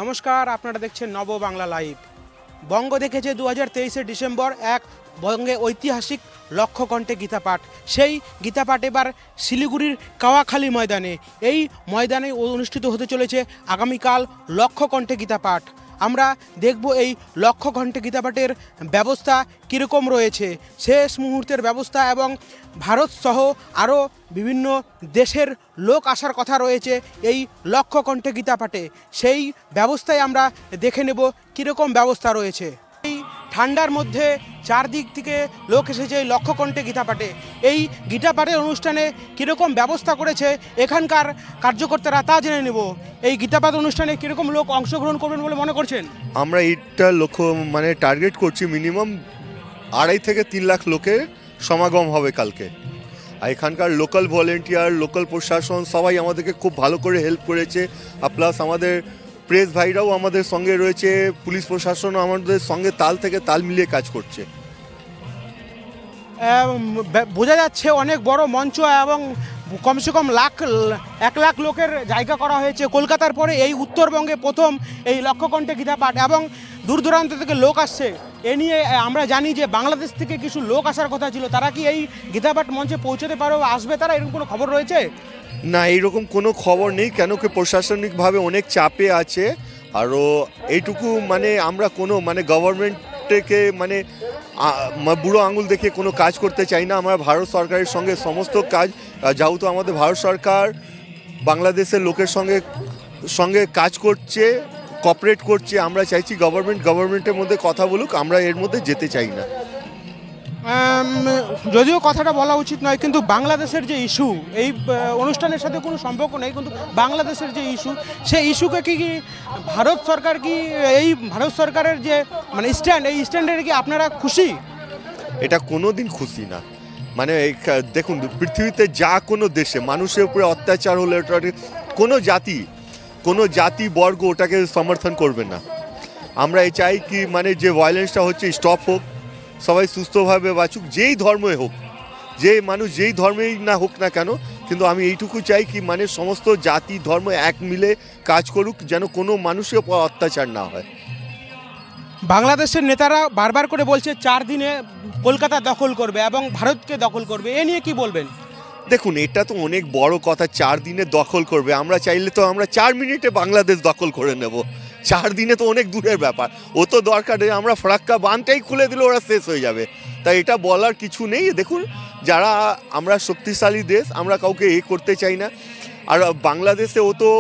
নমস্কার, আপনারা দেখছেন নব বাংলা লাইভ। বঙ্গ দেখেছে 2023 ডিসেম্বর এক বঙ্গে ঐতিহাসিক লক্ষ্যকণ্ঠে গীতাপাঠ। সেই গীতাপাঠ এবার শিলিগুড়ির কাওয়াখালী ময়দানে। এই ময়দানে অনুষ্ঠিত হতে চলেছে আগামীকাল লক্ষ্যকণ্ঠে গীতাপাঠ। আমরা দেখব এই লক্ষ্যকণ্ঠে গীতাপাঠের ব্যবস্থা কীরকম রয়েছে, শেষ মুহূর্তের ব্যবস্থা, এবং ভারতসহ আরও বিভিন্ন দেশের লোক আসার কথা রয়েছে এই লক্ষ্যকণ্ঠে গীতাপাঠে। সেই ব্যবস্থায় আমরা দেখে নেব কীরকম ব্যবস্থা রয়েছে। এই ঠান্ডার মধ্যে চারদিক থেকে লোক এসেছে এই লক্ষ্যকণ্ঠে গীতাপাঠে। এই গীতাপাঠের অনুষ্ঠানে কীরকম ব্যবস্থা করেছে এখানকার কার্যকর্তারা তা জেনে নেব। এই গীতাপাঠ অনুষ্ঠানে কীরকম লোক অংশগ্রহণ করবেন বলে মনে করছেন? আমরা এইটা লক্ষ্য টার্গেট করছি মিনিমাম 2.5 থেকে 3 লাখ লোকের সমাগম হবে কালকে। আর এখানকার লোকাল ভলেন্টিয়ার, লোকাল প্রশাসন সবাই আমাদেরকে খুব ভালো করে হেল্প করেছে। আর প্লাস আমাদের প্রেস ভাইরাও আমাদের সঙ্গে রয়েছে, পুলিশ প্রশাসনও আমাদের সঙ্গে তাল থেকে তাল মিলিয়ে কাজ করছে। বোঝা যাচ্ছে অনেক বড় মঞ্চ এবং কমসে কম 1 লাখ লোকের জায়গা করা হয়েছে। কলকাতার পরে এই উত্তরবঙ্গে প্রথম এই লক্ষ্যকণ্ঠে গীতাপাঠ, এবং দূর দূরান্ত থেকে লোক আসছে। এ নিয়ে আমরা জানি যে বাংলাদেশ থেকে কিছু লোক আসার কথা ছিল, তারা কি এই গীতাপাঠ মঞ্চে পৌঁছতে পারবে, আসবে তারা, এরকম কোনো খবর রয়েছে? না, এইরকম কোনো খবর নেই, কেন কি প্রশাসনিকভাবে অনেক চাপে আছে। আরও এইটুকু আমরা কোনো গভর্নমেন্টকে বুড়ো আঙুল দেখে কোনো কাজ করতে চাই না। আমরা ভারত সরকারের সঙ্গে সমস্ত কাজ, যেহেতু আমাদের ভারত সরকার বাংলাদেশের লোকের সঙ্গে কাজ করছে, কোঅপারেট করছে, আমরা চাইছি গভর্নমেন্টের মধ্যে কথা বলুক, আমরা এর মধ্যে যেতে চাই না। যদিও কথাটা বলা উচিত নয়, কিন্তু বাংলাদেশের যে ইস্যু, এই অনুষ্ঠানের সাথে কোনো সম্পর্ক নেই, কিন্তু বাংলাদেশের যে ইস্যু, সেই ইস্যুকে কি ভারত সরকার এই ভারত সরকারের যে স্ট্যান্ড, এই স্ট্যান্ডের কি আপনারা খুশি? এটা কোনো দিন খুশি না। দেখুন, পৃথিবীতে যা কোনো দেশে মানুষের উপরে অত্যাচার হলে ওটা কোনো জাতি বর্গ ওটাকে সমর্থন করবে না। আমরা চাই কি যে ভায়োলেন্সটা হচ্ছে স্টপ হোক, সবাই সুস্থভাবে বাঁচুক, যেই ধর্মই হোক, যে মানুষ যেই ধর্মেই না হোক না কেন। কিন্তু আমি এইটুকু চাই কি সমস্ত জাতি ধর্ম এক মিলে কাজ করুক, যেন কোনো মানুষের উপর অত্যাচার না হয়। বাংলাদেশের নেতারা বারবার করে বলছে 4 দিনে কলকাতা দখল করবে এবং ভারতকে দখল করবে, এ নিয়ে কি বলবেন? দেখুন, এটা তো অনেক বড় কথা, 4 দিনে দখল করবে। আমরা চাইলে তো আমরা 4 মিনিটে বাংলাদেশ দখল করে নেব। 4 দিনে তো অনেক দূরের ব্যাপার। ও তো দরকার নেই, আমরা ফরাক্কা বাঁধটাই খুলে দিলে ওরা শেষ হয়ে যাবে। তাই এটা বলার কিছু নেই। দেখুন, আমরা শক্তিশালী দেশ, আমরা কাউকে করতে চাই না। আর বাংলাদেশে ও তো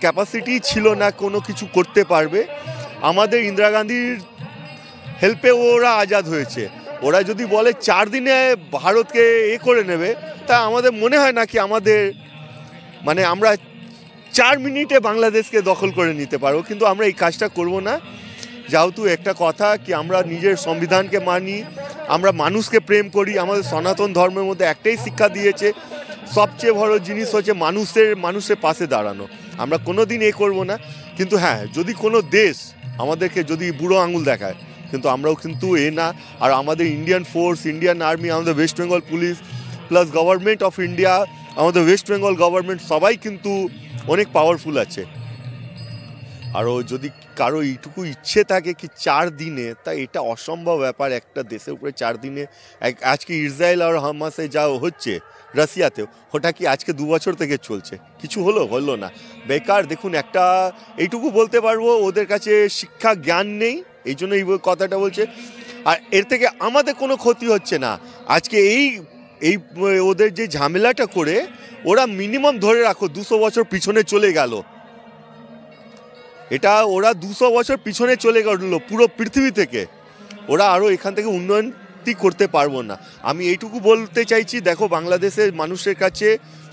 ক্যাপাসিটি ছিল না কোনো কিছু করতে পারবে। আমাদের ইন্দিরা গান্ধীর হেল্পে ওরা আজাদ হয়েছে। ওরা যদি বলে 4 দিনে ভারতকে করে নেবে, তা আমাদের মনে হয় না কি আমরা 4 মিনিটে বাংলাদেশকে দখল করে নিতে পারবো। কিন্তু আমরা এই কাজটা করব না। যেহেতু একটা কথা কি, আমরা নিজের সংবিধানকে মানি, আমরা মানুষকে প্রেম করি। আমাদের সনাতন ধর্মের মধ্যে একটাই শিক্ষা দিয়েছে, সবচেয়ে বড় জিনিস হচ্ছে মানুষের পাশে দাঁড়ানো। আমরা কোনো দিন করব না। কিন্তু হ্যাঁ, যদি কোনো দেশ আমাদেরকে যদি বুড়ো আঙুল দেখায়, কিন্তু আমরাও কিন্তু না। আর আমাদের ইন্ডিয়ান ফোর্স, ইন্ডিয়ান আর্মি, আমাদের West Bengal police, plus government of India, আমাদের ওয়েস্ট বেঙ্গল গভর্নমেন্ট সবাই কিন্তু অনেক পাওয়ারফুল আছে। আরও যদি কারো এইটুকু ইচ্ছে থাকে কি 4 দিনে, তা এটা অসম্ভব ব্যাপার একটা দেশের উপরে 4 দিনে। আজকে ইসরায়েল আর হামাসে যা হচ্ছে রাশিয়াতেও, ওটা কি আজকে 2 বছর থেকে চলছে? কিছু হলো না, বেকার। দেখুন, এইটুকু বলতে পারবো, ওদের কাছে শিক্ষা জ্ঞান নেই, এই জন্য এই কথাটা বলছে। আর এর থেকে আমাদের কোনো ক্ষতি হচ্ছে না। আজকে এই ওদের যে ঝামেলাটা করে ওরা মিনিমাম ধরে রাখো 200 বছর পিছনে চলে গেল। এটা ওরা 200 বছর পিছনে চলে গেল পুরো পৃথিবী থেকে। ওরা আরও এখান থেকে উন্নতি করতে পারবো না। আমি এইটুকু বলতে চাইছি, দেখো, বাংলাদেশের মানুষের কাছে,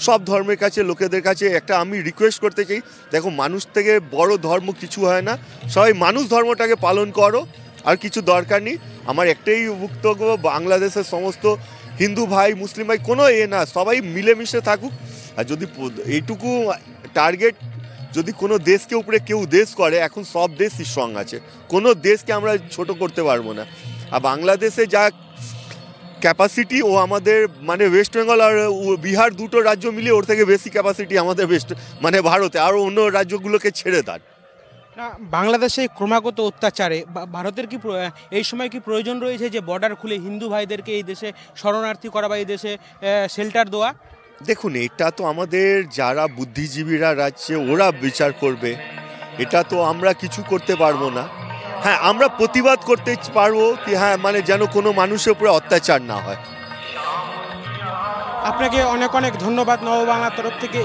সব ধর্মের কাছে, লোকেদের কাছে আমি রিকোয়েস্ট করতে চাই, দেখো, মানুষ থেকে বড় ধর্ম কিছু হয় না। সবাই মানুষ ধর্মটাকে পালন করো, আর কিছু দরকার নেই। আমার একটাই বক্তব্য, বাংলাদেশের সমস্ত হিন্দু ভাই, মুসলিম ভাই, কোনো না, সবাই মিলেমিশে থাকুক। আর যদি এইটুকু টার্গেট যদি কোনো দেশকে উপরে কেউ দেশ করে, এখন সব দেশ স্ট্রং আছে, কোনো দেশকে আমরা ছোট করতে পারবো না। আর বাংলাদেশে যা ক্যাপাসিটি, ও আমাদের ওয়েস্ট বেঙ্গল আর বিহার দুটো রাজ্য মিলিয়ে ওর থেকে বেশি ক্যাপাসিটি আমাদের ভারতে। আরও অন্য রাজ্যগুলোকে ছেড়ে দেন। না, বাংলাদেশে ক্রমাগত অত্যাচারে ভারতের কি এই সময় কি প্রয়োজন রয়েছে যে বর্ডার খুলে হিন্দু ভাইদেরকে এই দেশে শরণার্থী করা বা এই দেশে শেল্টার দেওয়া? দেখুন, এটা তো আমাদের যারা বুদ্ধিজীবীরা রাজ্যে ওরা বিচার করবে, এটা তো আমরা কিছু করতে পারবো না। হ্যাঁ, আমরা প্রতিবাদ করতে পারবো কি, হ্যাঁ মানে যেন কোনো মানুষের উপরে অত্যাচার না হয়। আপনাকে অনেক অনেক ধন্যবাদ নববাংলার তরফ থেকে।